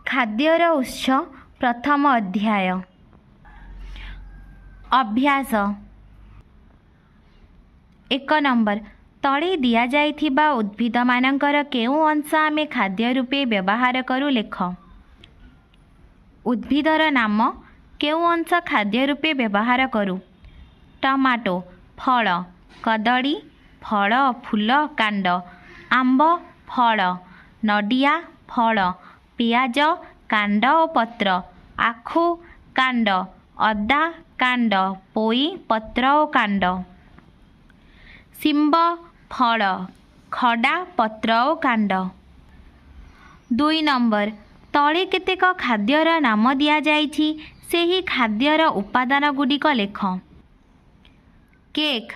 खाद्यर उत्स प्रथम अध्याय। अभ्यास 1 नंबर तले दिया जाइथिबा उद्भिद मानकर केउ अंश आमे खाद्य रूपे व्यवहार करू लेख। उद्भिदर नाम केउ अंश खाद्य रूपे व्यवहार करू। टमाटो फल, कदली फल फूल कांड, आंब फल, नडिया फल, पियाज कांड और पत्र, आखु कांड, अदा कांड, पोई पत्र और कांड, सिंब फल, खड़ा पत्र और कांड। 2 नंबर तले केतेक खाद्यर नाम दिया जाइछि सेही खाद्यर उपादान गुडिक लेख। केक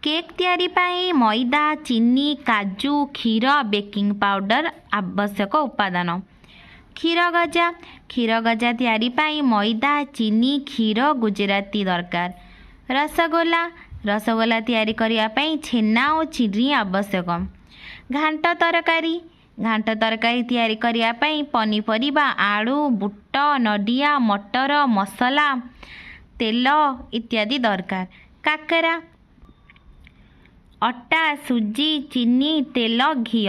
केक तैयारी पाई मैदा, चीनी, काजू, क्षीर, बेकिंग पाउडर आवश्यक उपादान। क्षीर गजा तैयारी पाई मैदा, चीनी, क्षीर, गुजराती दरकार। रसगोला तैयारी करिया पाई छेना और चीनी आवश्यक। घांट तरकारी तैयारी करिया पाई पनीपरिबा आलू, बुट, नडिया, मटर, मसला, तेल इत्यादि दरकार। काकरा अटा, सुजी, चीनी, तेल, घी।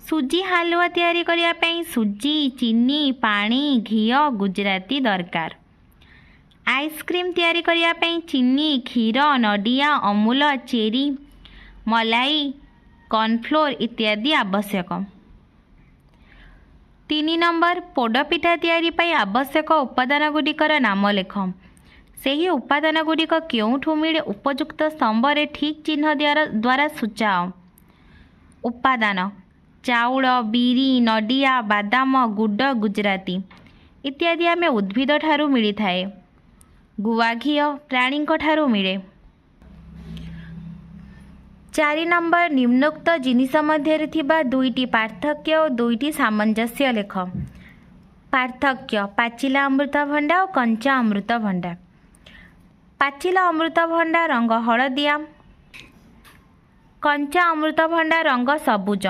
सुजी हलवा तैयारी करिया पाई सुजी, चीनी, पानी, घी, गुजराती दरकार। आइसक्रीम तैयारी करिया पाई चीनी, क्षीर, नडिया, अमूल, चेरी, मलाई, कॉर्नफ्लोर इत्यादि आवश्यक। 3 नंबर पोड़पिठा तैयारी पाई आवश्यक उपादान गुडिकर नाम लेख। ସେହି ଉପାଦାନ ଗୁଡ଼ିକ କେଉଁଠୁ ମିଳେ ଉପଯୁକ୍ତ ସ୍ତମ୍ଭରେ ଠିକ୍ ଚିହ୍ନ ଦ୍ୱାରା ସୂଚାଅ। ଉପାଦାନ ଚାଉଳ, ବିରି, ନଡ଼ିଆ, ବାଦାମ, ଗୁଡ଼, ଗୁଜରାତି ଇତ୍ୟାଦି ଆମେ ଉଦ୍ଭିଦ ଠାରୁ ମିଳିଥାଏ। ଗୁଆ ଘିଅ ପ୍ରାଣୀଙ୍କ ଠାରୁ ମିଳେ। 4 ନମ୍ବର ନିମ୍ନୋକ୍ତ ଜିନିଷ ମଧ୍ୟରେ ଥିବା 2ଟି ପାର୍ଥକ୍ୟ ଓ 2ଟି ସାମଞ୍ଜସ୍ୟ ଲେଖ। ପାର୍ଥକ୍ୟ ପାଚିଲା ଅମୃତଭଣ୍ଡା ଓ କଞ୍ଚା ଅମୃତଭଣ୍ଡା। ପାଚିଲା ଅମୃତଭଣ୍ଡା ରଙ୍ଗ ହଳଦିଆ, କଞ୍ଚା ଅମୃତଭଣ୍ଡା ରଙ୍ଗ ସବୁଜ।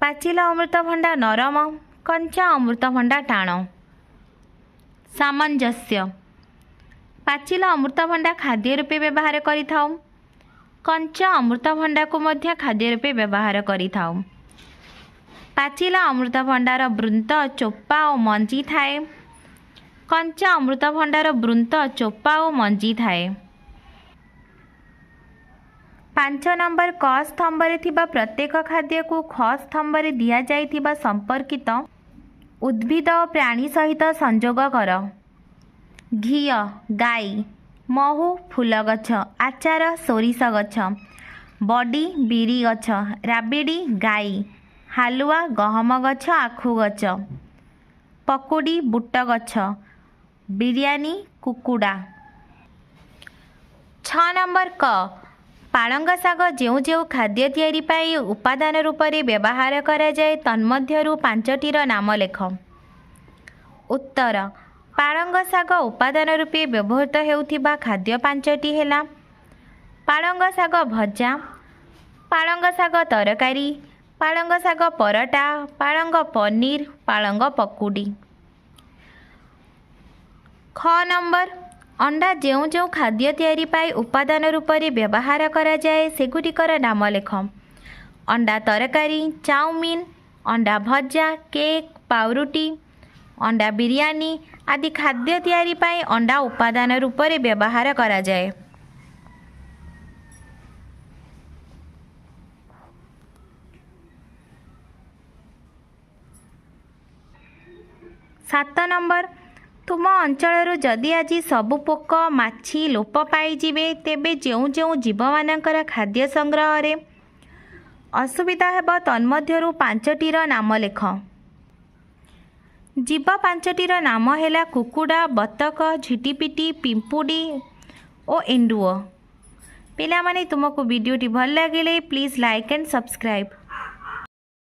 ପାଚିଲା ଅମୃତଭଣ୍ଡା ନରମ, କଞ୍ଚା ଅମୃତଭଣ୍ଡା ଟାଣ। ସାମଞ୍ଜସ୍ୟ ପାଚିଲା ଅମୃତଭଣ୍ଡା ଖାଦ୍ୟ ରୂପେ ବ୍ୟବହାର କରିଥାଉ, କଞ୍ଚା ଅମୃତଭଣ୍ଡାକୁ ମଧ୍ୟ ଖାଦ୍ୟ ରୂପେ ବ୍ୟବହାର କରିଥାଉ। ପାଚିଲା ଅମୃତଭଣ୍ଡାର ବୃନ୍ତ, ଚୋପା ଓ ମଞ୍ଜି ଥାଏ, କଞ୍ଚା ଅମୃତଭଣ୍ଡାର ବୃନ୍ତ, ଚୋପା ଓ ମଞ୍ଜି ଥାଏ। 5 ନମ୍ବର କ ସ୍ତମ୍ଭରେ ଥିବା ପ୍ରତ୍ୟେକ ଖାଦ୍ୟକୁ ଖ ସ୍ତମ୍ଭରେ ଦିଆଯାଇଥିବା ସମ୍ପର୍କିତ ଉଦ୍ଭିଦ ଓ ପ୍ରାଣୀ ସହିତ ସଂଯୋଗ କର। ଘିଅ ଗାଈ, ମହୁ ଫୁଲ ଗଛ, ଆଚାର ସୋରିଷ ଗଛ, ବଡ଼ି ବିରି ଗଛ, ରାବିଡ଼ି ଗାଈ, ହାଲୁଆ ଗହମ ଗଛ, ଆଖୁ ଗଛ, ପକୁଡ଼ି ବୁଟ ଗଛ, ବିରିୟାନୀ କୁକୁଡ଼ା। 6 ନମ୍ବର କ ପାଳଙ୍ଗ ଶାଗ ଯେଉଁ ଯେଉଁ ଖାଦ୍ୟ ତିଆରି ପାଇଁ ଉପାଦାନ ରୂପରେ ବ୍ୟବହାର କରାଯାଏ ତନ୍ମଧ୍ୟରୁ 5ଟିର ନାମ ଲେଖ। ଉତ୍ତର ପାଳଙ୍ଗ ଶାଗ ଉପାଦାନ ରୂପେ ବ୍ୟବହୃତ ହେଉଥିବା ଖାଦ୍ୟ 5ଟି ହେଲା ପାଳଙ୍ଗ ଶାଗ ଭଜା, ପାଳଙ୍ଗ ଶାଗ ତରକାରୀ, ପାଳଙ୍ଗ ଶାଗ ପରଟା, ପାଳଙ୍ଗ ପନିର, ପାଳଙ୍ଗ ପକୁଡ଼ି। ଖ ନମ୍ବର ଅଣ୍ଡା ଯେଉଁ ଯେଉଁ ଖାଦ୍ୟ ତିଆରି ପାଇଁ ଉପାଦାନ ରୂପରେ ବ୍ୟବହାର କରାଯାଏ ସେଗୁଡ଼ିକର ନାମ ଲେଖ। ଅଣ୍ଡା ତରକାରୀ, ଚାଉମିନ, ଅଣ୍ଡା ଭଜା, କେକ୍, ପାଉରୁଟି, ଅଣ୍ଡା ବିରିୟାନୀ ଆଦି ଖାଦ୍ୟ ତିଆରି ପାଇଁ ଅଣ୍ଡା ଉପାଦାନ ରୂପରେ ବ୍ୟବହାର କରାଯାଏ। 7 ନମ୍ବର ତୁମ ଅଞ୍ଚଳରୁ ଯଦି ଆଜି ସବୁ ପୋକ ମାଛି ଲୋପ ପାଇଯିବେ ତେବେ ଯେଉଁ ଯେଉଁ ଜୀବମାନଙ୍କର ଖାଦ୍ୟ ସଂଗ୍ରହରେ ଅସୁବିଧା ହେବ ତନ୍ମଧ୍ୟରୁ 5ଟିର ନାମ ଲେଖ। ଜୀବ 5ଟିର ନାମ ହେଲା କୁକୁଡ଼ା, ବତକ, ଝିଟିପିଟି, ପିମ୍ପୁଡ଼ି ଓ ଏଣ୍ଡୁଅ। ପିଲାମାନେ ତୁମକୁ ଭିଡ଼ିଓଟି ଭଲ ଲାଗିଲେ ପ୍ଲିଜ୍ ଲାଇକ୍ ଆଣ୍ଡ ସବସ୍କ୍ରାଇବ୍।